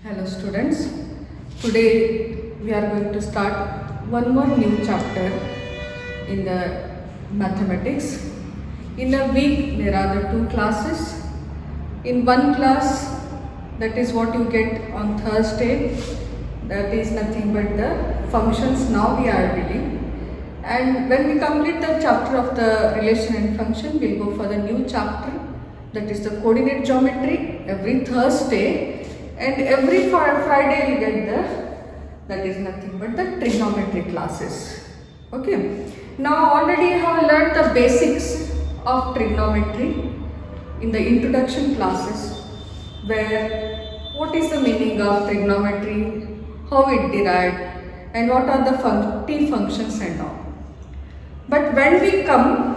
Hello students, today we are going to start one more new chapter in the mathematics. In a week there are the two classes. In one class, that is what you get on Thursday, that is nothing but the functions now we are dealing. And when we complete the chapter of the relation and function, we will go for the new chapter, that is the coordinate geometry every Thursday. And every Friday you get that is nothing but the trigonometry classes. Okay. Now already you have learned the basics of trigonometry in the introduction classes, where what is the meaning of trigonometry, how it derived, and what are the t functions and all. But when we come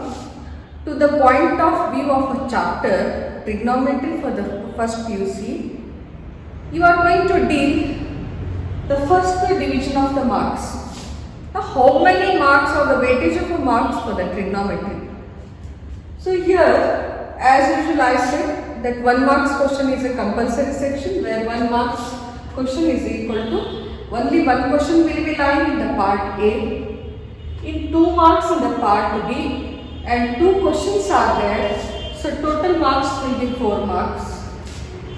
to the point of view of a chapter, trigonometry for the first PUC, you are going to deal the first division of the marks. Now, how many marks or the weightage of the marks for the trigonometry? So here, as usual I said that 1 marks question is a compulsory section, where 1 marks question is equal to only one question will be lying in the part A, in 2 marks in the part B, and 2 questions are there. So total marks will be 4 marks.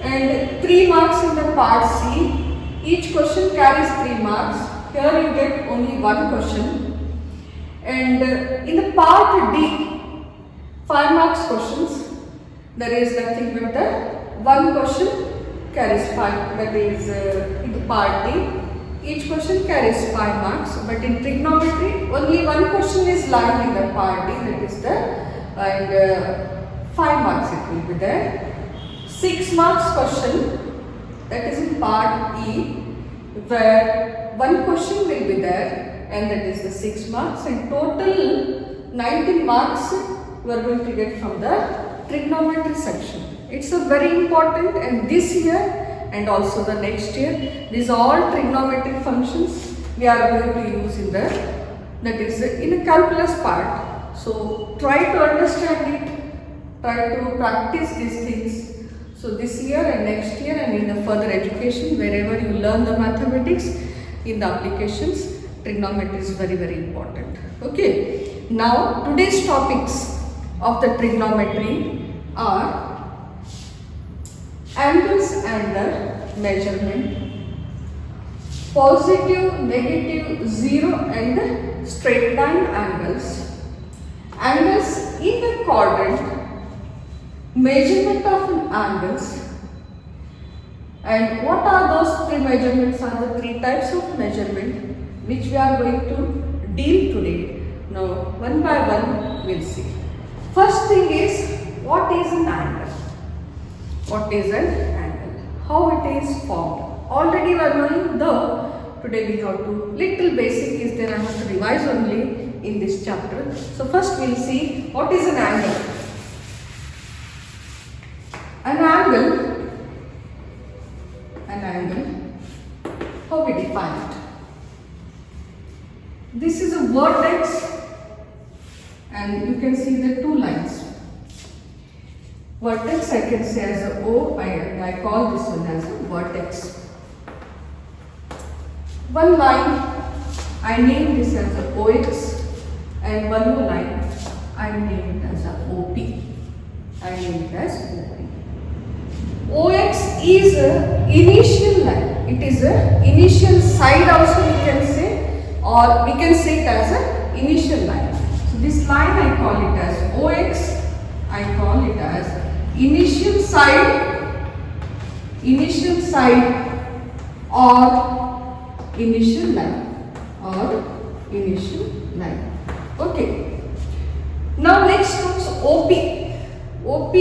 And 3 marks in the part C. Each question carries 3 marks. Here you get only 1 question. And in the part D, 5 marks questions, there is nothing but the 1 question carries 5. That is in the part D, each question carries 5 marks. But in trigonometry, only 1 question is lying in the part D. That is the 5 marks it will be there. 6 marks question, that is in part E, where 1 question will be there, and that is the 6 marks, and total 19 marks we are going to get from the trigonometry section. It's a very important, and this year and also the next year, these all trigonometric functions we are going to use in the, that is in a calculus part. So try to understand it, try to practice these things. So this year and next year and in the further education, wherever you learn the mathematics, in the applications, trigonometry is very, very important. Okay. Now today's topics of the trigonometry are angles and the measurement, positive, negative, zero and straight line angles, angles in the quadrant, measurement of angles, and what are those 3 measurements are the 3 types of measurement which we are going to deal today. Now one by one we'll see. First thing is, what is an angle? What is an angle? How it is formed? Already we are knowing, though today we have to, little basic is there, I have to revise only in this chapter. So first we'll see what is an angle. An angle, how we define it? This is a vertex, and you can see the 2 lines. Vertex I can say as a O, I call this one as a vertex. One line, I name this as a OX, and one more line, I name it as a OP. I name it as OP. OX is a initial line. It is a initial side also we can say, or we can say it as a initial line. So this line I call it as OX. I call it as initial side or initial line. Okay. Now next comes OP. OP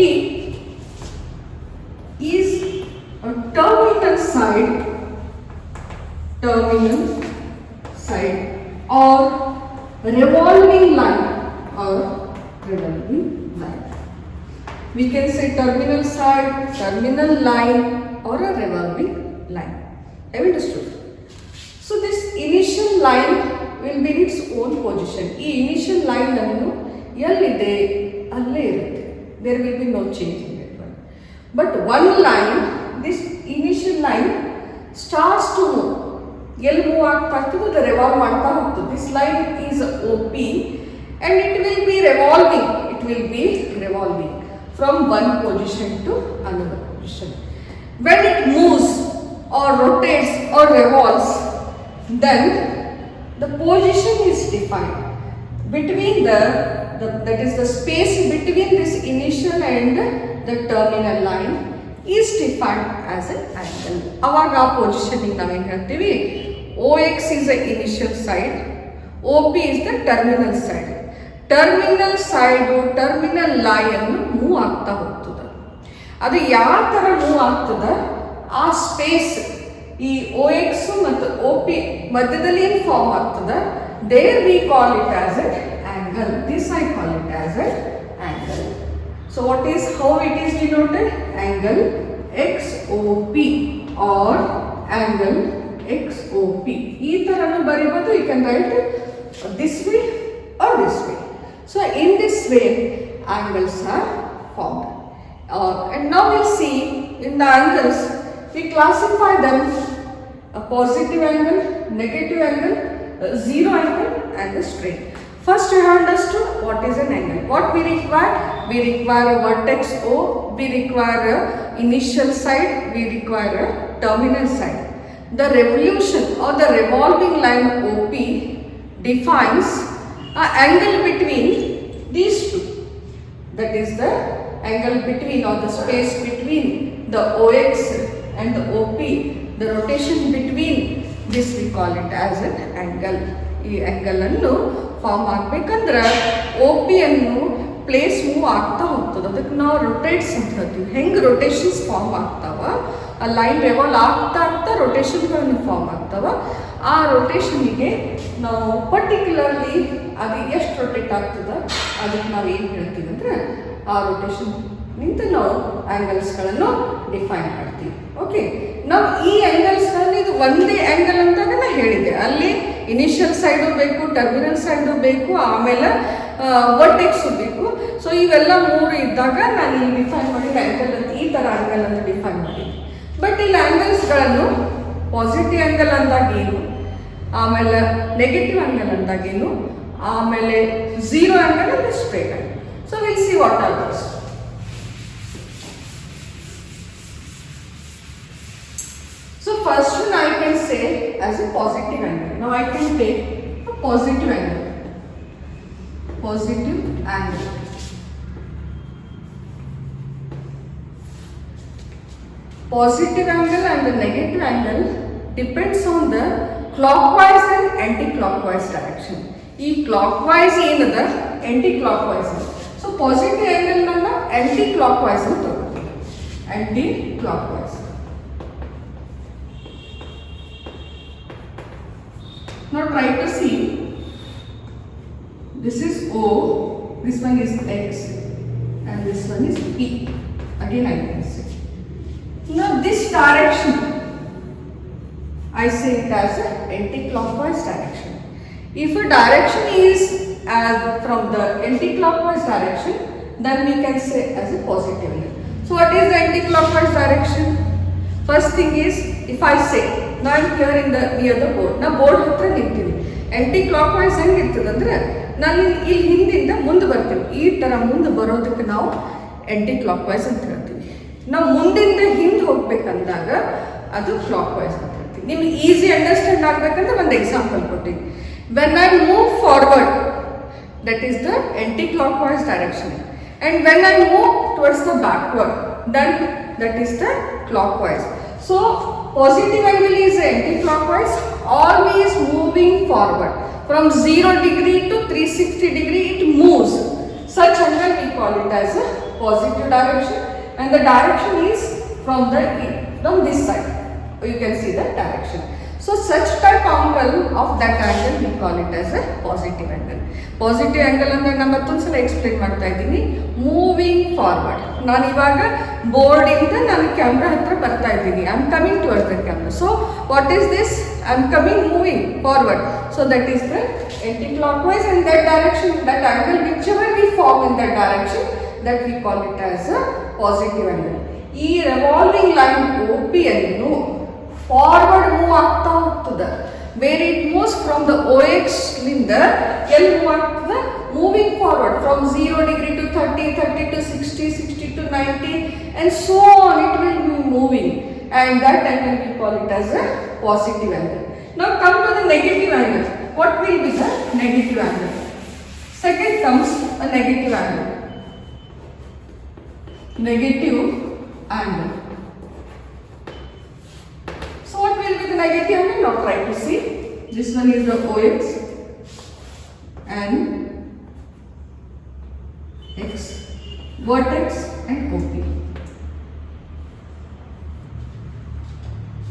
is a terminal side or revolving line We can say terminal side, terminal line or a revolving line. Have you understood? So this initial line will be in its own position. This initial line there will be no change in that one. But one line, this initial line starts to move. ಎಲ್ಲಿ move ಆಗ್ತಾ ಇರ್ತದೆ ಅದು ರೆವಾಲ್ವ್ ಮಾಡ್ತಾ ಹೋಗ್ತದೆ. This line is OP and it will be revolving. It will be revolving from one position to another position. When it moves or rotates or revolves, then the position is defined between that is the space between this initial and the terminal line is defined as an angle. ಅವಾಗ ಆ ಪೊಸಿಷನ್ನಿಗೆ ನಾವೇನು ಹೇಳ್ತೀವಿ, OX is the initial side, OP is the terminal side. Terminal side terminal line move ಆಗ್ತಾ ಹೋಗ್ತದೆ. ಅದು ಯಾವ ಥರ move ಆಗ್ತದೆ, ಆ ಸ್ಪೇಸ್ ಈ OX ಮತ್ತು OP ಮಧ್ಯದಲ್ಲಿ ಏನು ಫಾರ್ಮ್ ಆಗ್ತದೆ, there we call it as a angle. This I call it as an angle. So what is, how it is denoted? Angle XOP or angle XOP. ಈ ತರನು ಬರೀಬಹುದು. You can write it this way or this way. So in this way angles are formed. And now we'll see in the angles we classify them a positive angle, negative angle, zero angle and a straight. First you have understood what is an angle. What we require? We require a vertex O, we require a initial side, we require a terminal side. The revolution or the revolving line OP defines an angle between these two. That is the angle between or the space between the OX and the OP. The rotation between this we call it as an angle. ಈ angle ಅನ್ನು form ಆಗಬೇಕಂದ್ರೆ OP ಅನ್ನು place move ಆಗ್ತಾ ಹೋಗ್ತದೆ. ಅದಕ್ಕೆ ನಾವು rotates ಅಂತ ಹೇಳ್ತೀವಿ. ಹೆಂಗೆ ರೊಟೇಷನ್ಸ್ ಫಾರ್ಮ್ ಆಗ್ತಾವ, ಆ ಲೈನ್ ರೆವಾಲ್ವ್ ಆಗ್ತಾ ಆಗ್ತಾ ರೊಟೇಷನ್ಗಳನ್ನು ಫಾರ್ಮ್ ಆಗ್ತಾವ. ಆ ರೊಟೇಷನಿಗೆ ನಾವು ಪರ್ಟಿಕ್ಯುಲರ್ಲಿ ಅದು ಎಷ್ಟು ರೊಟೇಟ್ ಆಗ್ತದೆ ಅದಕ್ಕೆ ನಾವು ಏನು ಹೇಳ್ತೀವಿ ಅಂದರೆ ಆ ರೊಟೇಷನ್ ನಿಂತ ನಾವು ಆ್ಯಂಗಲ್ಸ್ಗಳನ್ನು ಡಿಫೈನ್ ಮಾಡ್ತೀವಿ. ಓಕೆ, ನಾವು ಈ ಆ್ಯಂಗಲ್ಸ್ಗಳಲ್ಲಿ ಇದು ಒಂದೇ ಆ್ಯಂಗಲ್ ಅಂತಾಗ ನಾನು ಹೇಳಿದೆ. ಅಲ್ಲಿ ಇನಿಷಿಯಲ್ ಸೈಡು ಬೇಕು, ಟರ್ಮಿನಲ್ ಸೈಡು ಬೇಕು, ಆಮೇಲೆ ವರ್ಟೆಕ್ಸು ಬೇಕು. ಸೊ ಇವೆಲ್ಲ ಮೂರು ಇದ್ದಾಗ ನಾನು ಇಲ್ಲಿ ಡಿಫೈನ್ ಮಾಡಿದ ಆ್ಯಂಗಲ್ ಅಂತ ಈ ಥರ ಆ್ಯಂಗಲ್ ಅಂತ ಡಿಫೈನ್ ಮಾಡಿದ್ದೆ. ಬಟ್ ಇಲ್ಲಿ ಆ್ಯಂಗಲ್ಸ್ಗಳನ್ನು ಪಾಸಿಟಿವ್ ಆ್ಯಂಗಲ್ ಅಂದಾಗೇನು, ಆಮೇಲೆ ನೆಗೆಟಿವ್ ಆ್ಯಂಗಲ್ ಅಂದಾಗೇನು, ಆಮೇಲೆ ಝೀರೋ ಆ್ಯಂಗಲ್ ಅಂದರೆ straight angle. So will see what are those. So first one I can say as a positive angle. Now I can take a positive angle. Positive angle. Positive angle and the negative angle depends on the clockwise and anti-clockwise direction. ಈ clockwise ಏನದ, anti-clockwise. So positive angle ನನ್ನ anti-clockwise ಅಂತ ತಗೊಳ್ತೀವಿ. Anti-clockwise. Now try to see, this is O, this one is X and this one is P. Again I can say. Now this direction, I say it as an anti-clockwise direction. If a direction is from the anti-clockwise direction, then we can say as a positive angle. So what is the anti-clockwise direction? First thing is, if I say, now I am here in the near the board. ನಾ board ಹತ್ರ ನಿಂತೀವಿ. ಆ್ಯಂಟಿ clock wise ಹೆಂಗೆ ಇರ್ತದಂದ್ರೆ ನಾನು ಇಲ್ಲಿ ಹಿಂದಿಂದ ಮುಂದೆ ಬರ್ತೀವಿ. ಈ ಥರ ಮುಂದೆ ಬರೋದಕ್ಕೆ ನಾವು ಆ್ಯಂಟಿ ಕ್ಲಾಕ್ ವೈಸ್ ಅಂತ ಹೇಳ್ತೀವಿ. ನಾವು ಮುಂದಿಂದ ಹಿಂದೆ ಹೋಗ್ಬೇಕಂದಾಗ ಅದು ಕ್ಲಾಕ್ ವೈಸ್ ಅಂತ ಹೇಳ್ತೀವಿ. ನಿಮ್ಗೆ ಈಸಿ ಅಂಡರ್ಸ್ಟ್ಯಾಂಡ್ ಆಗಬೇಕಂದ್ರೆ ಒಂದು ಎಕ್ಸಾಂಪಲ್ ಕೊಟ್ಟಿವಿ. When I move forward, that is the anticlockwise direction. And when I move towards the backward, then that is the clockwise. So positive angle is anti-clockwise, always moving forward from 0 degree to 360 degree. It moves. Such angle we call it as a positive direction, and the direction is from this side. You can see the direction. So such type angle of that angle we call it as a positive angle. Positive angle ಅಂದ್ರೆ ನಾನು ಮತ್ತೊಂದು ಸಲ explain ಮಾಡ್ತಾ ಇದ್ದೀನಿ. Moving forward, ನಾನು ಇವಾಗ ಬೋರ್ಡಿಂದ ನಾನು camera ಹತ್ರ ಬರ್ತಾ ಇದ್ದೀನಿ. I am coming towards the camera. So what is this? I am coming moving forward. So that is the anticlockwise, and that direction, that angle whichever we form in that direction, that we call it as a positive angle. ಈ revolving line OP ಅನ್ನು forward move ಆಗ್ತಾ ಹೋಗ್ತದೆ. Where it moves from the OX ಲಿಂದ ಎಲ್ಲಿ move ಆಗ್ತದೆ, moving forward from 0 degree to 30, 30 to 60, 60 to 90 and so on. It will be moving, and that angle we call it as a positive angle. Now come to the negative angle. What will be the negative angle? Second comes a negative angle. Negative angle. So what will be the negative angle? Now try to see. This one is the OX and X, vertex and OP.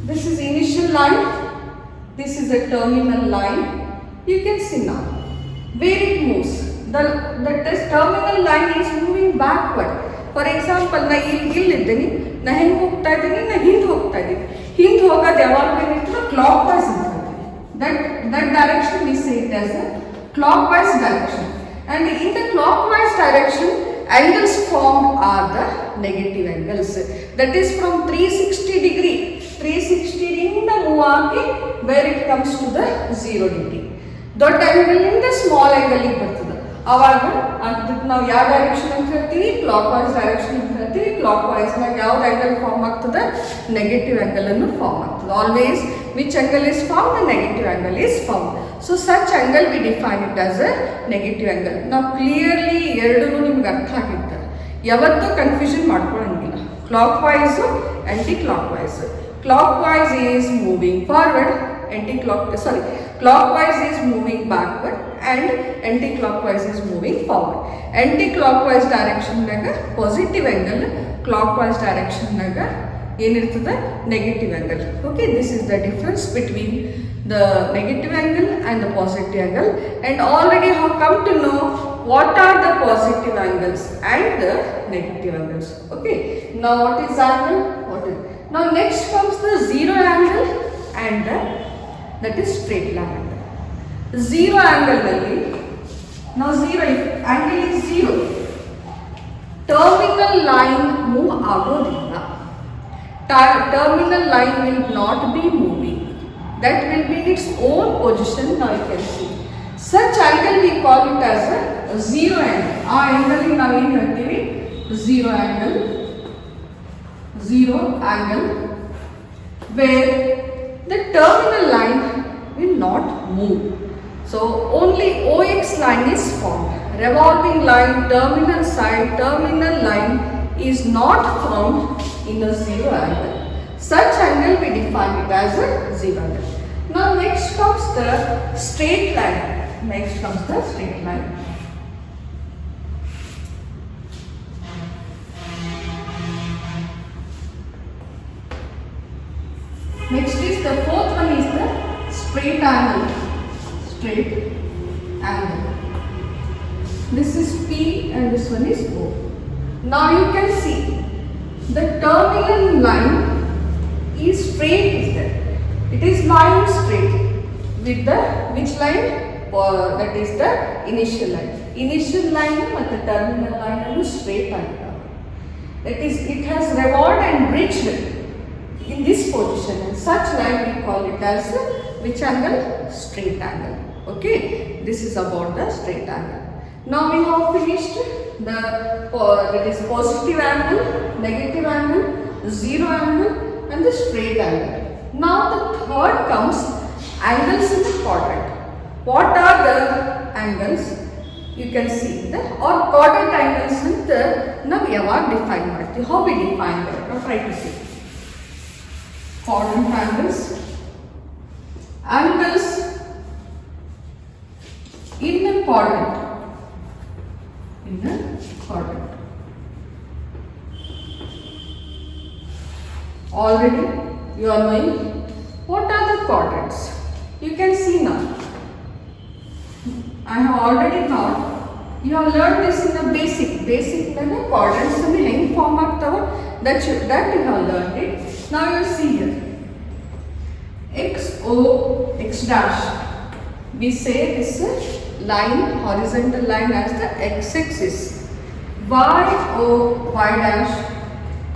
This is initial line. This is a terminal line. You can see now where it moves. This terminal line is moving backward. For example, na illiddeni, na henge hogta idini, na hindi hogta idini. Hindi hogadu yavaglu ಏನಿರ್ತದೆ, clockwise ಇರ್ತದೆ. That direction we say it as a clockwise direction. And in the clockwise direction, angles formed are the negative angles. That is from 360 degree. 360 ರಿಂದ move ಆಗಿ where it comes to the 0 degree. ದೊಡ್ಡ angle ಇಂದ small angle ಗೆ ಬರ್ತದೆ. ಅವಾಗ ಅದಕ್ಕೆ ನಾವು ಯಾವ ಡೈರೆಕ್ಷನ್ ಅಂತ ಹೇಳ್ತೀವಿ, ಕ್ಲಾಕ್ ವೈಸ್ ಡೈರೆಕ್ಷನ್ ಅಂತ ಹೇಳ್ತೀವಿ. ಕ್ಲಾಕ್ ವೈಸ್ ನಾಗ ಯಾವ್ದು ಆಂಗಲ್ ಫಾರ್ಮ್ ಆಗ್ತದೆ, ನೆಗೆಟಿವ್ ಆಂಗಲ್ ಅನ್ನು ಫಾರ್ಮ್ ಆಗ್ತದೆ. Always which angle is form, the negative angle is form. So such angle we define it as a negative angle. ನಾವು ಕ್ಲಿಯರ್ಲಿ ಎರಡೂ ನಿಮ್ಗೆ ಅರ್ಥ ಆಗಿರ್ತಾರೆ, ಯಾವತ್ತೂ ಕನ್ಫ್ಯೂಷನ್ ಮಾಡ್ಕೊಳ್ಳಂಗಿಲ್ಲ. Clockwise, anticlockwise. Clockwise is moving forward, clockwise is moving backward and anti-clockwise is moving forward. Anti-clockwise direction naga positive angle, clockwise direction naga ಏನಿರ್ತದೆ, negative angle. Okay, this is the difference between the negative angle and the positive angle, and already have come to know what are the positive angles and the negative angles. Okay, now what is angle? Now next comes the zero angle and that is straight line angle. Zero angle nalli, now zero, if angle is zero, terminal line move agodilla. Terminal line will not be moving. That will be in its own position. Now you can see. Such angle we call it as a zero angle. Aa angle ni ನಾವು ಏನು ಹೇಳ್ತೀವಿ, zero angle. Zero angle where the terminal line will not move. So only OX line is formed. Revolving line, terminal side, terminal line is not formed in a zero angle. Such angle we define it as a zero angle. Now next comes the straight line. Next comes the straight line. Next is the fourth one is the straight angle. Straight angle. This is P and this one is O. Now you can see the terminal line is straight is there. It is lying straight with the which line? That is the initial line. Initial line and the terminal line are straight angle. That is, it has revolved and bridged in this position, and such line we call it as which angle? Straight angle. Okay, this is about the straight angle. Now we have finished the that is positive angle, negative angle, zero angle and the straight angle. Now the third comes angles in the quadrant. What are the angles? You can see the or quadrant angles ಅಂತ ನಾವು ಯಾವಾಗ define ಮಾಡ್ತೀವಿ, how we define that. Now try to see. Quadrant angles in the quadrant, already you are knowing what are the quadrants. You can see now, I have already taught, you have learned this in the basic quadrants and hang form ಆಗ್ತಾವ, that you have learned it. Now you see here, XO, X dash, we say this line, horizontal line as the x-axis. YO, Y dash,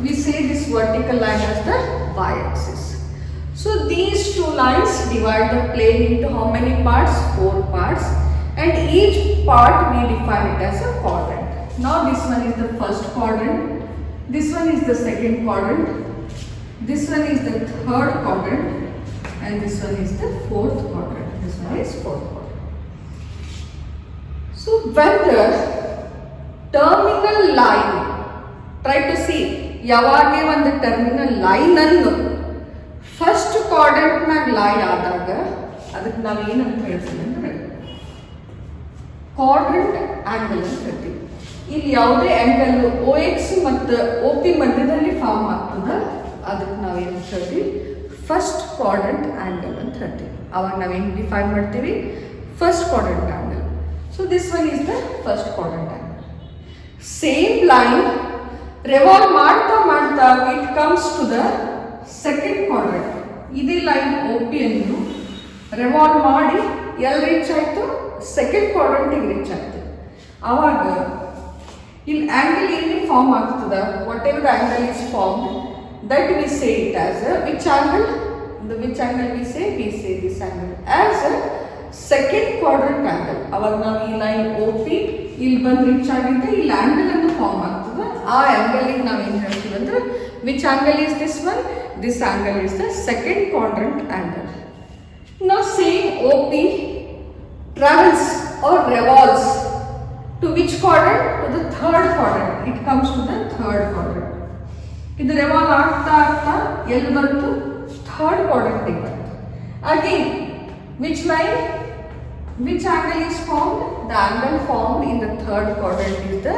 we say this vertical line as the y-axis. So these two lines divide the plane into how many parts? 4 parts, and each part we define it as a quadrant. Now this one is the first quadrant, this one is the second quadrant, this one is the third quadrant, and this one is the fourth quadrant. This one is fourth quadrant. So when the terminal line, try to see, ಯಾವಾಗೆ ಒಂದು terminal line ಅನ್ನು first quadrant ನಾಗ ಲೈ ಆದಾಗ ಅದಕ್ಕೆ ನಾವು ಏನಂತ ಹೇಳ್ತೀವಿ ಅಂದ್ರೆ ಕ್ವಾಡ್ರೆಂಟ್ ಆಂಗಲ್ ಅಂತ ಹೇಳ್ತೀವಿ. ಇಲ್ಲಿ ಯಾವುದೇ ಆಂಗಲ್ ಓ ಎಕ್ಸ್ ಮತ್ತು ಒ ಪಿ ಮಧ್ಯದಲ್ಲಿ ಫಾರ್ಮ್ ಆಗ್ತದ ಅದಕ್ಕೆ ನಾವೇನು ಹೇಳ್ತೀವಿ ಫಸ್ಟ್ ಕ್ವಾಡ್ರೆಂಟ್ ಆಂಗಲ್ ಅಂತ ಹೇಳ್ತೀವಿ. ಅವಾಗ ನಾವೇನು ಡಿಫೈನ್ ಮಾಡ್ತೀವಿ first quadrant angle. So this one is the first quadrant angle. Same line revolve ಮಾಡ್ತಾ ಮಾಡ್ತಾ it comes to the second quadrant. ಇದೇ ಲೈನ್ ಒ ಪಿ ಅನ್ನು ರೆವಾಲ್ವ್ ಮಾಡಿ ಎಲ್ಲಿ ರೀಚ್ ಆಯಿತು? ಸೆಕೆಂಡ್ ಕ್ವಾಡ್ರೆಂಟಿಗೆ ರೀಚ್ ಆಯಿತು. ಆವಾಗ ಇಲ್ಲಿ ಆಂಗಲ್ ಏನೇ ಫಾರ್ಮ್ ಆಗ್ತದ, whatever angle is form that we say it as which angle? Which angle we say this angle as second quadrant angle. ಅವಾಗ ನಾವು ಈ ಲೈನ್ ಒ ಪಿ ಇಲ್ಲಿ ಬಂದು ರೀಚ್ ಆಗಿದ್ದೆ, ಇಲ್ಲಿ ಆಂಗಲ್ ಅನ್ನು ಫಾರ್ಮ್ ಆಗ್ತದೆ. ಆ ಆಂಗಲಿಗೆ ನಾವು ಏನು ಹೇಳ್ತೀವಿ ಅಂದ್ರೆ which angle is this one? This angle is the second quadrant angle. Now same OP travels or revolves to which quadrant? To the third quadrant. It comes to the third quadrant. ಇದು revolve ಆಗ್ತಾ ಆಗ್ತಾ ಎಲ್ಲಿ ಬಂತು? Third quadrant ಗೆ ಬಂತು. Again, which line? Which angle is formed? The angle formed in the third quadrant is the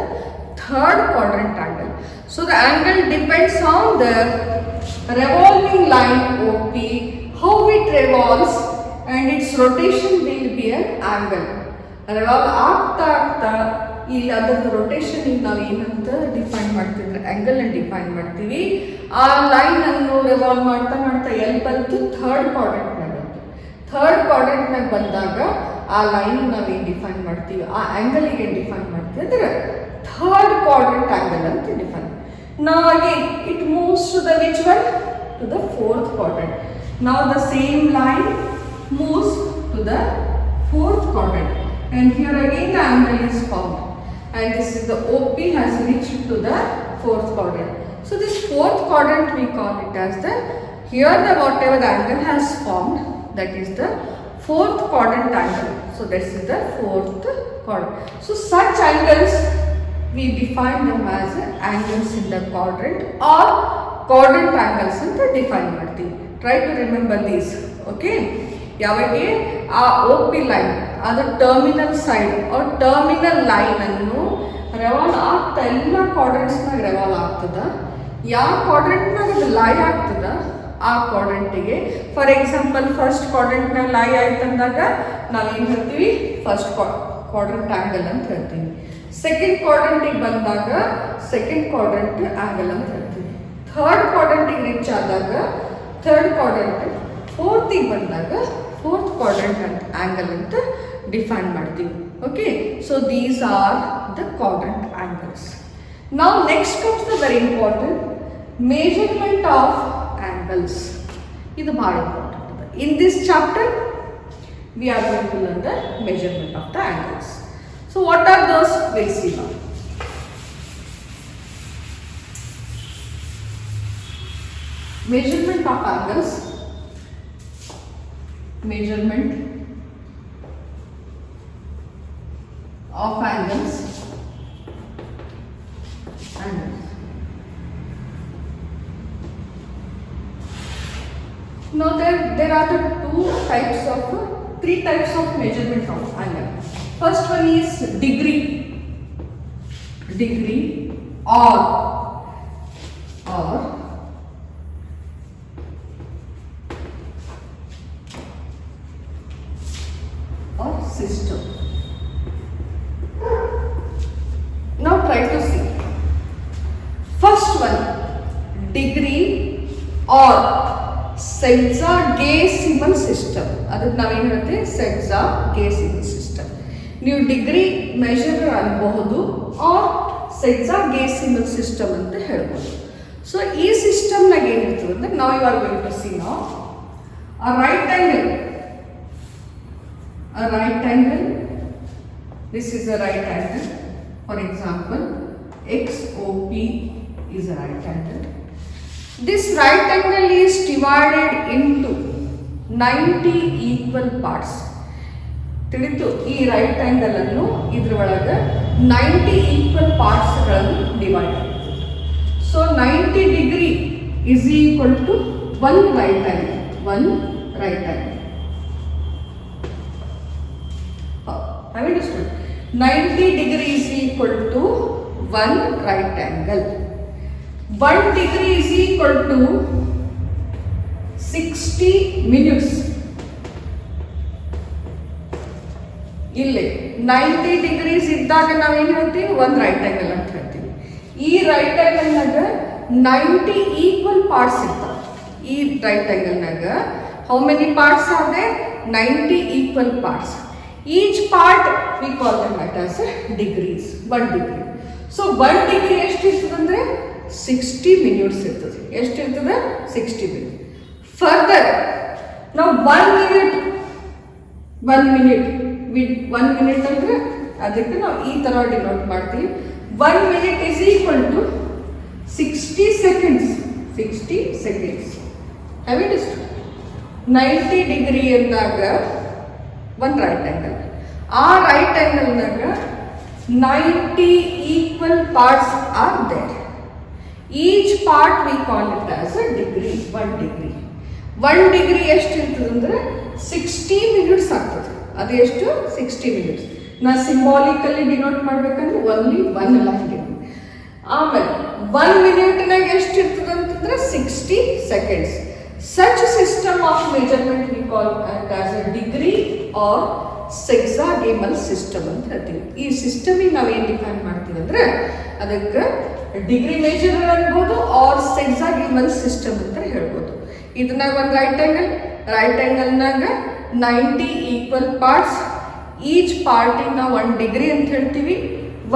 third quadrant angle. So the angle depends on the revolving line OP, how it revolves, and its rotation will be an angle. Revolve ಆಗ್ತಾ ಆಗ್ತಾ ಇಲ್ಲಿ ಅದರ rotation ನಾವು ಏನಂತ define ಮಾಡ್ತಿದ್ರೆ angle ಅನ್ನು define ಮಾಡ್ತೀವಿ. ಆ ಲೈನ್ ಅನ್ನು ರಿವಾಲ್ವ್ ಮಾಡ್ತಾ ಮಾಡ್ತಾ ಎಲ್ಲಿ ಬಂತು? ಥರ್ಡ್ ಕ್ವಾಡ್ರೆಂಟ್ ನಾಗ ಬಂತು. ಥರ್ಡ್ ಕ್ವಾಡ್ರೆಂಟ್ ನಾಗ ಬಂದಾಗ ಆ ಲೈನ್ ನಾವೇನು ಡಿಫೈನ್ ಮಾಡ್ತೀವಿ, ಆ ಆಂಗಲಿಗೆ ಏನು ಡಿಫೈನ್ ಮಾಡ್ತೀವಿ ಅಂದ್ರೆ ಥರ್ಡ್ ಕ್ವಾಡ್ರೆಂಟ್ ಆಂಗಲ್ ಅಂತ define. Now again it moves to the which one? To the fourth quadrant. Now the same line moves to the fourth quadrant, and here again the angle is formed, and this is the OP has reached to the fourth quadrant. So this fourth quadrant we call it as the, here the whatever the angle has formed, that is the fourth quadrant angle. So this is the fourth quadrant. So such angles we define them as angles in the quadrant or quadrant angles ಅಂತ define ಮಾಡ್ತೀವಿ. Try to remember these. Okay, ಯಾವಾಗ ಆ O P line ಅದು terminal side or terminal line ಅನ್ನು revolve ಆಗ್ತಾ ಎಲ್ಲ ಕ್ವಾಡ್ರೆಂಟ್ಸ್ನಾಗ ರೆವಾಲ್ವ್ ಆಗ್ತದ. ಯಾವ ಕ್ವಾಡ್ರೆಂಟ್ನಾಗ ಅದು ಲೈ ಆಗ್ತದ ಆ ಕ್ವಾಡ್ರೆಂಟಿಗೆ, ಫಾರ್ ಎಕ್ಸಾಂಪಲ್ ಫಸ್ಟ್ ಕ್ವಾಡ್ರೆಂಟ್ನಾಗ ಲೈ ಆಯ್ತಂದಾಗ ನಾವೇನು ಹೇಳ್ತೀವಿ? ಫಸ್ಟ್ ಕ್ವಾಡ್ರೆಂಟ್ ಆಂಗಲ್ ಅಂತ ಹೇಳ್ತೀವಿ. ಸೆಕೆಂಡ್ ಕ್ವಾಡ್ರೆಂಟಿಗೆ ಬಂದಾಗ ಸೆಕೆಂಡ್ ಕ್ವಾಡ್ರೆಂಟ್ ಆಂಗಲ್ ಅಂತ ಹೇಳ್ತೀವಿ. ಥರ್ಡ್ ಕ್ವಾಡ್ರೆಂಟಿಗೆ ರೀಚ್ ಆದಾಗ ಥರ್ಡ್ ಕ್ವಾಡ್ರೆಂಟ್, ಫೋರ್ತಿಗೆ ಬಂದಾಗ ಫೋರ್ತ್ ಕ್ವಾಡ್ರೆಂಟ್ ಅಂತ ಆಂಗಲ್ ಅಂತ ಡಿಫೈನ್ ಮಾಡ್ತೀವಿ. Okay, so these are the quadrant angles. ನಾವು next comes the very important measurement of angles. ಇದು ಭಾಳ ಇಂಪಾರ್ಟೆಂಟ್ ಅದ. In this chapter we are going to learn the measurement of the angles. So what are those? We'll see now. Measurement of angles. Measurement of angles. Angles. Now there are the three types of measurement of angle. First one is degree or system. Now try to see. First one, degree or sexagesimal system. ಅದಕ್ಕೆ ನಾವೇನು ಹೇಳ್ತೀವಿ? sexagesimal system. ನೀವು degree measure ಅನ್ನಬಹುದು R ಸೆಕ್ಸಾಗೆಸಿಮಲ್ system ಅಂತ ಹೇಳ್ಬೋದು. So ಈ ಸಿಸ್ಟಮ್ನಾಗ ಏನಿರ್ತದೆ ಅಂದ್ರೆ ನಾವು ಇವಾಗ ಗೋಯಿಂಗ್ ಟು ಸಿ ನಾವು A right angle. A right angle. This is a right angle. For example, XOP is a right angle. This right angle is divided into 90 equal parts. ತಿಳಿತು ಈ ರೈಟ್ ಆಂಗಲ್ ಅನ್ನು ಇದ್ರ ಒಳಗೆ 90 equal parts ಗಳನ್ನು divide ಆಗುತ್ತೆ. So 90 degree is equal to one right angle. One right angle. Have you understood? 90 degree is equal to 1 right angle. 1 degree is equal to 60 minutes. ಇಲ್ಲಿ 90 degrees ಇದ್ದಾಗ ನಾವೇನು ಹೇಳ್ತೀವಿ, ಒಂದು ರೈಟ್ ಆಂಗಲ್ ಅಂತ ಹೇಳ್ತೀವಿ. ಈ ರೈಟ್ ಆಂಗಲ್ನಾಗ 90 ಈಕ್ವಲ್ ಪಾರ್ಟ್ಸ್ ಇರ್ತಾವೆ. ಈ ರೈಟ್ ಆಂಗಲ್ನಾಗ how many parts are there? 90 equal parts. Each part we call them as degrees. 1 degree. So 1 degree ಎಷ್ಟು ಇರ್ತದೆ ಅಂದರೆ 60 minutes ಇರ್ತದೆ. ಎಷ್ಟು ಇರ್ತದೆ? 60 minutes. Further, now 1 minute ಅಂದರೆ ಅದಕ್ಕೆ ನಾವು ಈ ಥರ ಡಿನೋಟ್ ಮಾಡ್ತೀವಿ. 1 minute is equal to 60 seconds. 60 seconds. Have you understood? 90 degree ಎಂದಾಗ ಒಂದು ರೈಟ್ ಆಂಗಲ್. ಆ ರೈಟ್ ಆಂಗಲ್ನಾಗ 90 equal parts are there. Each part we call it as a degree. 1 degree. 1 degree ಎಷ್ಟು ಇರ್ತದೆ ಅಂದರೆ 60 ಮಿನಿಟ್ಸ್ ಆಗ್ತದೆ. ಅದು ಎಷ್ಟು? 60 ಮಿನಿಟ್ಸ್. ನಾ ಸಿಂಬಾಲಿಕಲ್ಲಿ ಡಿನೋಟ್ ಮಾಡ್ಬೇಕಂದ್ರೆ ಓನ್ಲಿ 1 ಲೈನ್ ಡಿಗ್ರಿ. ಆಮೇಲೆ 1 ಮಿನಿಟ್ನಾಗ ಎಷ್ಟು ಇರ್ತದೆ ಅಂತಂದ್ರೆ 60 seconds. Such system of measurement we call as a degree or sexagemal system ಅಂತ ಹೇಳ್ತೀವಿ. ಈ ಸಿಸ್ಟಮಿಗೆ ನಾವೇನು ಡಿಫೈನ್ ಮಾಡ್ತೀವಿ ಅಂದರೆ ಅದಕ್ಕೆ ಡಿಗ್ರಿ ಮೆಜರರ್ ಅನ್ಬೋದು ಆರ್ ಸೆಕ್ಸಾಗೆಮಲ್ ಸಿಸ್ಟಮ್ ಅಂತ ಹೇಳ್ಬೋದು. ಇದನ್ನಾಗ ಒಂದು ರೈಟ್ ಆ್ಯಂಗಲ್ನಾಗ 90 ಈಕ್ವಲ್ ಪಾರ್ಟ್ಸ್. ಈಚ್ ಪಾರ್ಟಿಗೆ ನಾವು 1 ಡಿಗ್ರಿ ಅಂತ ಹೇಳ್ತೀವಿ.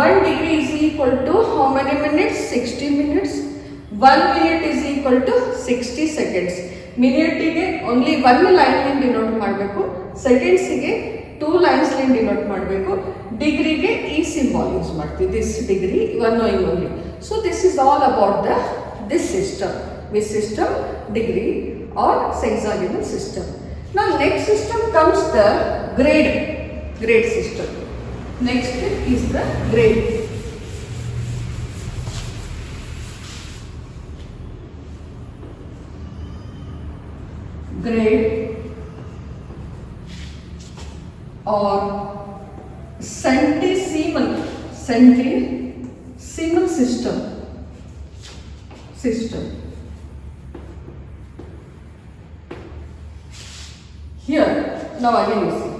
1 degree is equal to how many minutes? 60 minutes. 1 minute is equal to 60 seconds. ಮಿನಿಟಿಗೆ ಓನ್ಲಿ 1 ಲೈನ್ ಡಿನೋಟ್ ಮಾಡಬೇಕು. ಸೆಕೆಂಡ್ಸಿಗೆ 2 ಲೈನ್ಸ್ ಡಿನೋಟ್ ಮಾಡಬೇಕು. ಡಿಗ್ರಿಗೆ ಈ ಸಿಂಬಾಲ್ ಯೂಸ್ ಮಾಡ್ತೀವಿ. This degree 1 knowing only. So this is all about this system. Which system? Degree or sexagemal system. Now next system comes the grade system. Next is the grade. Grade or centesimal system. Here, now again you see.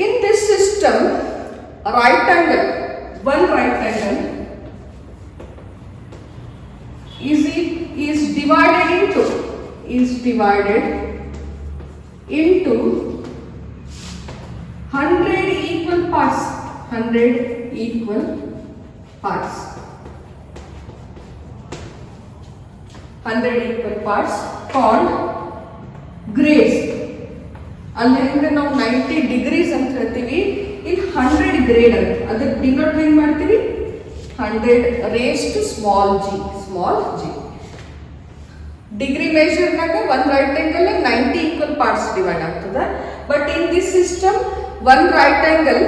In this system, a right angle, one right angle is divided into 100 equal parts. 100 equal parts. 100 equal parts called grades. ಅಲ್ಲಿ ನಾವು 90 degrees ಅಂತ ಹೇಳ್ತೀವಿ. ಇಲ್ಲಿ 100 grade ಅಂತ ಅದಕ್ಕೆ denote ಏನು ಮಾಡ್ತೀವಿ? 100 raised to small g. Degree ಮೆಷರ್ನಾಗ ಒಂದು right angle 90 equal parts divide ಆಗ್ತದೆ. But in this system one right angle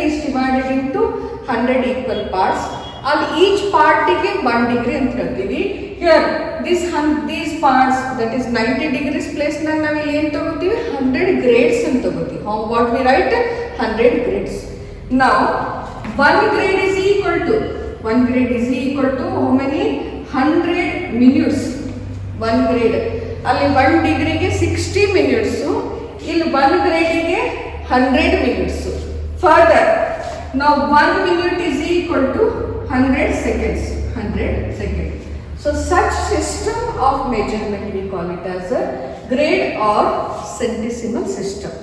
is divided into 100 equal parts. ಅಲ್ಲಿ each ಪಾರ್ಟಿಗೆ 1 ಡಿಗ್ರಿ ಅಂತ ಹೇಳ್ತೀವಿ. Here these parts, that is 90 degrees place ನಾಗ ನಾವು ಇಲ್ಲಿ ಏನು ತಗೋತೀವಿ? 100 grades ಅಂತ ತಗೋತೀವಿ. What we write? 100 grades. Now 1 grade is equal to how many? 100 minutes. 1 grade. ಅಲ್ಲಿ 1 ಡಿಗ್ರಿಗೆ 60 minutes. ಇಲ್ಲಿ 1 ಗ್ರೇಡಿಗೆ 100 minutes. Further, now 1 minute is equal to 100 seconds. 100 seconds. So such system of measurement we call it as a grade or centesimal system.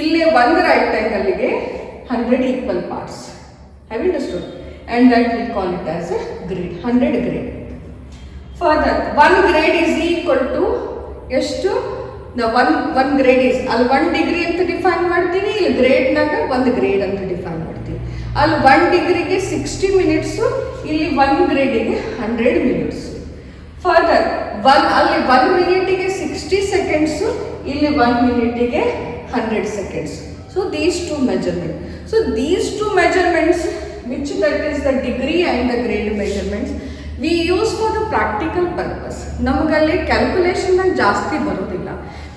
ಇಲ್ಲಿ ಒಂದು right ಆಂಗಲ್ಗೆ 100 equal parts. Have you understood? And that we call it as a grade. 100 grade. Further, 1 grade is equal to ಎಷ್ಟು one grade is ಅಲ್ಲಿ 1 degree ಅಂತ define ಮಾಡ್ತೀನಿ, ಇಲ್ಲಿ ಗ್ರೇಡ್ನಾಗ 1 grade ಅಂತ define ಮಾಡ್ತೀನಿ. ಅಲ್ಲಿ 1 ಡಿಗ್ರಿಗೆ 60 ಮಿನಿಟ್ಸು, ಇಲ್ಲಿ 1 ಗ್ರೇಡಿಗೆ 100 ಮಿನಿಟ್ಸ್. ಫರ್ದರ್ ಅಲ್ಲಿ 1 ಮಿನಿಟಿಗೆ 60 ಸೆಕೆಂಡ್ಸು, ಇಲ್ಲಿ 1 ಮಿನಿಟಿಗೆ 100 seconds. So these two measurements. So these two measurements, which that is the degree and the grade measurements, we use for the practical purpose. ನಮಗಲ್ಲಿ ಕ್ಯಾಲ್ಕುಲೇಷನ್ ಜಾಸ್ತಿ ಬರೋದಿಲ್ಲ.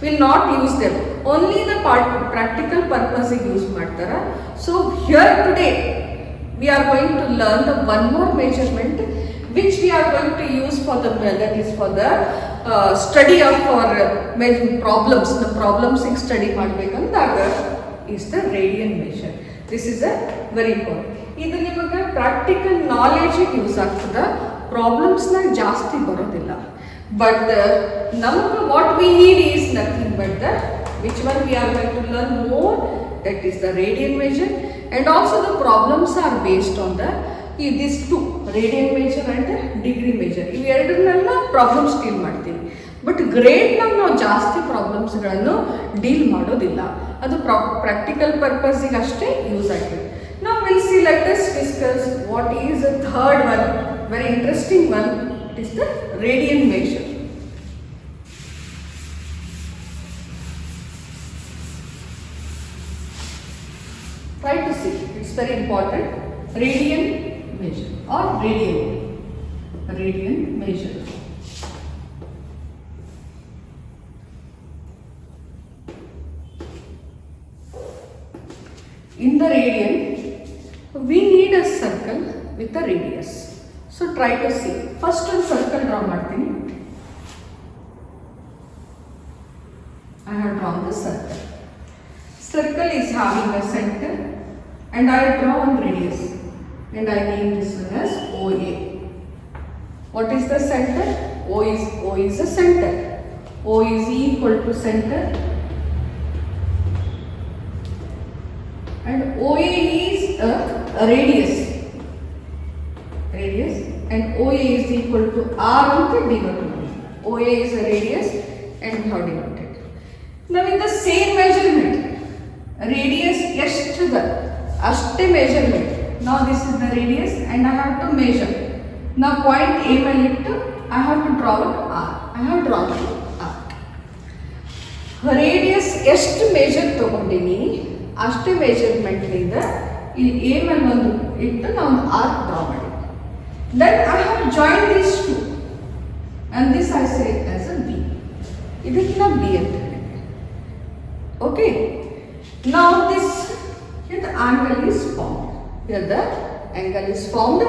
Will not use them. Only the practical purpose use ಮಾಡ್ತಾರೆ. So here today we are going to learn the one more measurement which we are going to use for the that is for the study of our problems. The problems study ಮಾಡಬೇಕಂದಾಗ is the radian measure. This is a very important. ಇದು ನಿಮಗೆ practical knowledge use ಆಗ್ತದೆ, problems ನ ಜಾಸ್ತಿ ಬರೋದಿಲ್ಲ. But ನಮಗೆ what we need is nothing but the which one we are going to learn more, that is the radian measure, and also the problems are based on the this two radian measure and degree measure. ಇವೆರಡನ್ನೆಲ್ಲ problems deal ಮಾಡ್ತೀವಿ. But ಗ್ರೇಡ್ನಾಗ ನಾವು ಜಾಸ್ತಿ ಪ್ರಾಬ್ಲಮ್ಸ್ಗಳನ್ನು deal ಮಾಡೋದಿಲ್ಲ, ಅದು practical ಪರ್ಪಸ್ಸಿಗೆ ಅಷ್ಟೇ use ಆಗ್ತದೆ. Now we'll see, let us discuss what is the third one, very interesting one. It is the radian measure. Try to see, it's very important. Radian measure or radian measure. In the radian, we need a circle with a radius. So try to see. First one circle draw ಮಾಡ್ತೀನಿ. I have drawn the circle. Circle is having a center and I draw one radius and I name this one as OA. What is the center? O is the center. O is equal to center. And OA is a radius and OA is equal to R ಅಂತ denoted. OA is a radius and how denoted. Now in the same measurement, radius ಎಷ್ಟಿದೆ ಅಷ್ಟೇ measurement. Now this is the radius and I have to measure. Now point A ಮೇಲೆ ಇಟ್ಟು I have to draw R. I have drawn R. Radius ಎಷ್ಟು measure ತಗೊಂಡಿನಿ ಅಷ್ಟೇ ಮೆಜರ್ಮೆಂಟ್ನಿಂದ ಇಲ್ಲಿ A ಮೇಲೆ ಒಂದು ಇಟ್ಟು ನಾವು ಒಂದು ಆರ್ಕ್ ಡ್ರಾ ಮಾಡಿ. Then I have join this to and this I say as A B. ಇದಕ್ಕೆ ನಾವು ಬಿ ಅಂತ ಹೇಳಿ. ಓಕೆ, ನಾವು this here the angle is formed. Here the angle is formed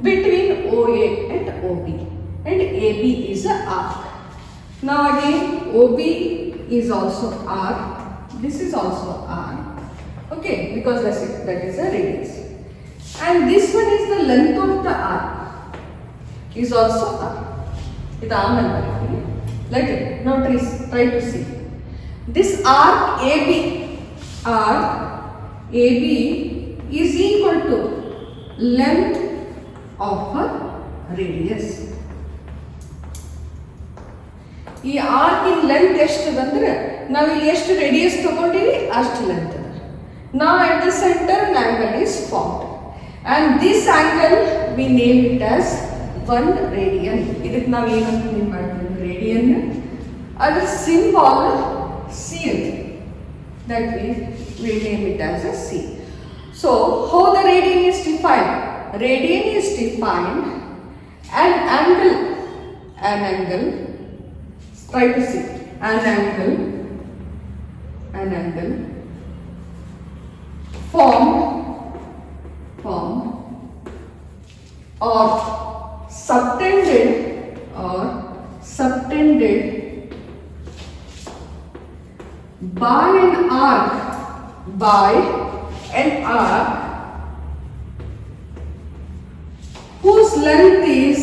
between O A and O B and A B is a arc. Now again O B is also R. This is also R. Okay, because that is a radius. And this one is the length of the arc. Is also R. It let it. Now try to see. This arc AB is equal to length of a radius. ಈ ಆರ್ಕಿನ length ಎಷ್ಟಿದೆ ನಾವು ಇಲ್ಲಿ ಎಷ್ಟು radius ತಗೊಂಡಿವಿ ಅಷ್ಟು length ಅದ. Now at the center an angle is formed and this angle we name it as 1 radian. ಇದಕ್ಕೆ ನಾವು ಏನಂತ ನೇಮ್ ಮಾಡ್ತೀವಿ ರೇಡಿಯನ್. ಅದರ ಸಿಂಬಲ್ C ಅಂತ, that we name it as a C. So how the radian is defined? Radian is defined an angle try to see an angle formed or subtended by an arc whose length is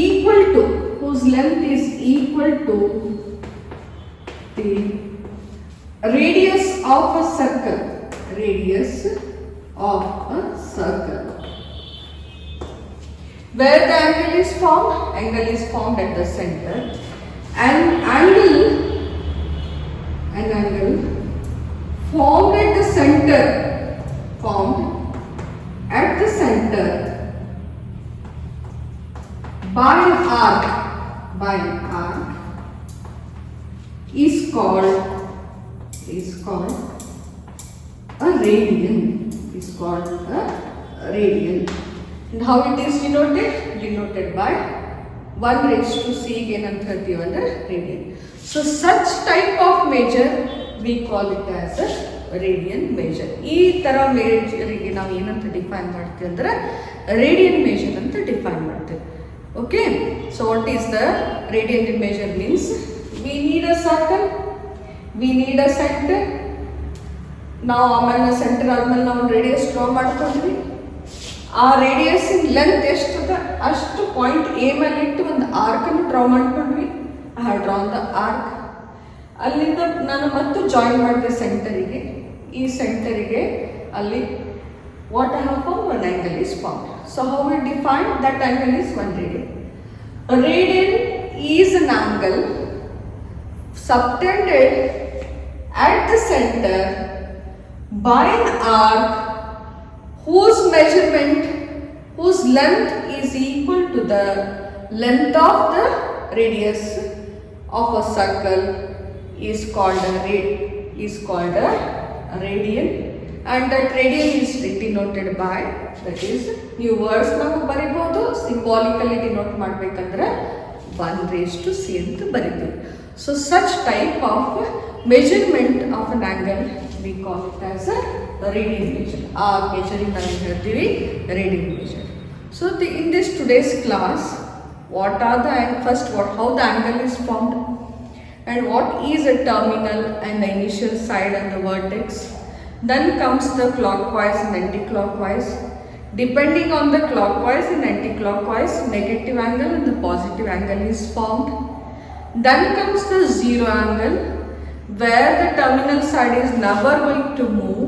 equal to the radius of a circle. Where the angle is formed? Angle is formed at the center. An angle formed at the center by an arc is called a radian. And how it is denoted? Denoted by 1 raised to c again and 31 radian. So such type of measure we call it as a radian measure. ಈ ತರ measure ನಾವು ಏನಂತ define ಮಾಡ್ತೀವಿ ಅಂದ್ರೆ radian measure ಅಂತ define ಮಾಡ್ತೀವಿ. Okay, so what is the radian measure means? We need a circle, we need a center. ನಾವು ಆಮೇಲೆ ಸೆಂಟರ್ ಆದ್ಮೇಲೆ ನಾವು ರೇಡಿಯಸ್ ಡ್ರಾ ಮಾಡ್ಕೊಂಡ್ವಿ. ಆ ರೇಡಿಯಸ್ ಇನ್ ಲೆಂತ್ ಎಷ್ಟದ ಅಷ್ಟು ಪಾಯಿಂಟ್ ಎ ಮೇಲೆ ಇಟ್ಟು ಒಂದು ಆರ್ಕ್ ಅನ್ನು ಡ್ರಾ ಮಾಡ್ಕೊಂಡ್ವಿ. I have drawn the arc. ಅಲ್ಲಿಂದ ನಾನು ಮತ್ತೆ ಜಾಯಿನ್ ಮಾಡಿದೆ ಸೆಂಟರಿಗೆ. ಈ ಸೆಂಟರಿಗೆ ಅಲ್ಲಿ what I have found, one angle is formed. So how we define that angle is 1 radian. A radian is an angle subtended at the center by an arc whose length is equal to the length of the radius of a circle is called a radian. And that radian is denoted by, that is new words ನಾವು ಬರಿಬಹುದು, symbolically denote ಮಾಡಬೇಕಂದ್ರೆ 1 raised to c ಅಂತ ಬರಿತೀವಿ. So such type of measurement of an angle we call it as a radian measure. ಆ measuring ನಾವು ಹೇಳ್ತೀವಿ radian measure. So in this today's class, how the angle is formed, and what is a terminal and the initial side and the vertex. Then comes the clockwise and anti-clockwise. Depending on the clockwise and anti-clockwise, negative angle and the positive angle is formed. Then comes the zero angle, where the terminal side is never going to move.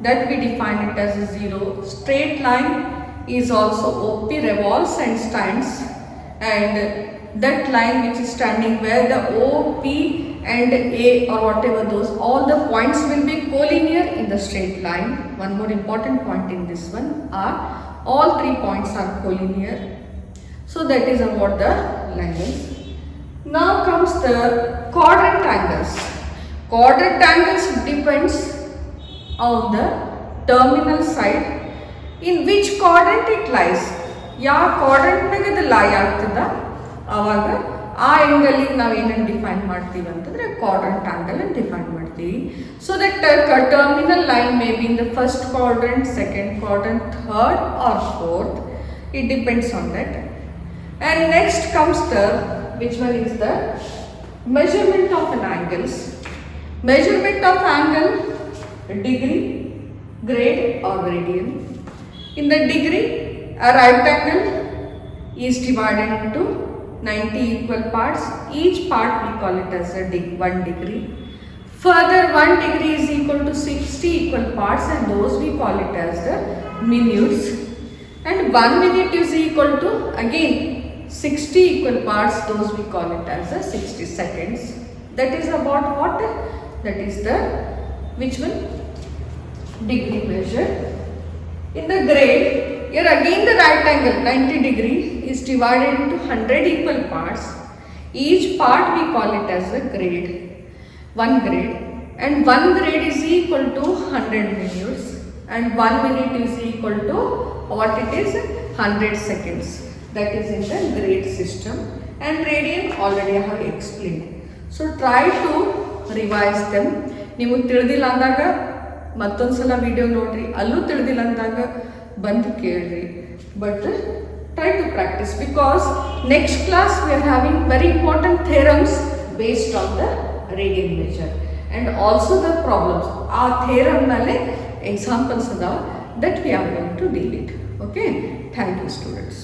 That we define it as a zero. Straight line is also OP, revolves and stands. And that line which is standing where the OP and A or whatever those, all the points will be collinear in the straight line. One more important point in this one are all 3 points are collinear. So that is about the angles. Now comes the quadrant angles. Quadrant angles depends on the terminal side. In which quadrant it lies? ಯಾವ ಕ್ವಾಡ್ರೆಂಟ್ನಾಗ ಅದು ಲೈ ಆಗ್ತದ ಆವಾಗ ಆ ಆ್ಯಂಗಲಿಗೆ ನಾವು ಏನನ್ನು define ಮಾಡ್ತೀವಿ ಅಂತಂದರೆ ಕ್ವಾಡ್ರೆಂಟ್ ಆ್ಯಂಗಲ್ ಅಂತ ಡಿಫೈನ್ ಮಾಡ್ತೀವಿ. So that terminal line may be in the first quadrant, second quadrant, third R fourth. It depends on that. And next comes the which one is the measurement of an angles. Measurement of angle, degree, grade or radian. In the degree, a right angle is divided into 90 equal parts. Each part we call it as a 1 degree. Further, 1 degree is equal to 60 equal parts, and those we call it as the minutes. And 1 minute is equal to again 60 equal parts, those we call it as a 60 seconds. That is about what? That is the which one? Degree measure. In the grade, here again the right angle 90 degree is divided into 100 equal parts. Each part we call it as a grade, 1 grade, and 1 grade is equal to 100 minutes, and 1 minute is equal to what it is? 100 seconds. That is in the grade system. And radian already I have explained. So try to revise them. ನಿಮಗೆ ತಿಳಿದಿಲ್ಲ ಅಂದಾಗ ಮತ್ತೊಂದು ಸಲ video ನೋಡ್ರಿ, ಅಲ್ಲೂ ತಿಳಿದಿಲ್ಲ ಅಂದಾಗ ಬಂದು ಕೇಳ್ರಿ. But try to practice, because next class we are having very important theorems based on the radian measure and also the problems. ಆ theorem ನಲ್ಲೇ examples ಅದಾವ that we are going to deal it. Okay, thank you students.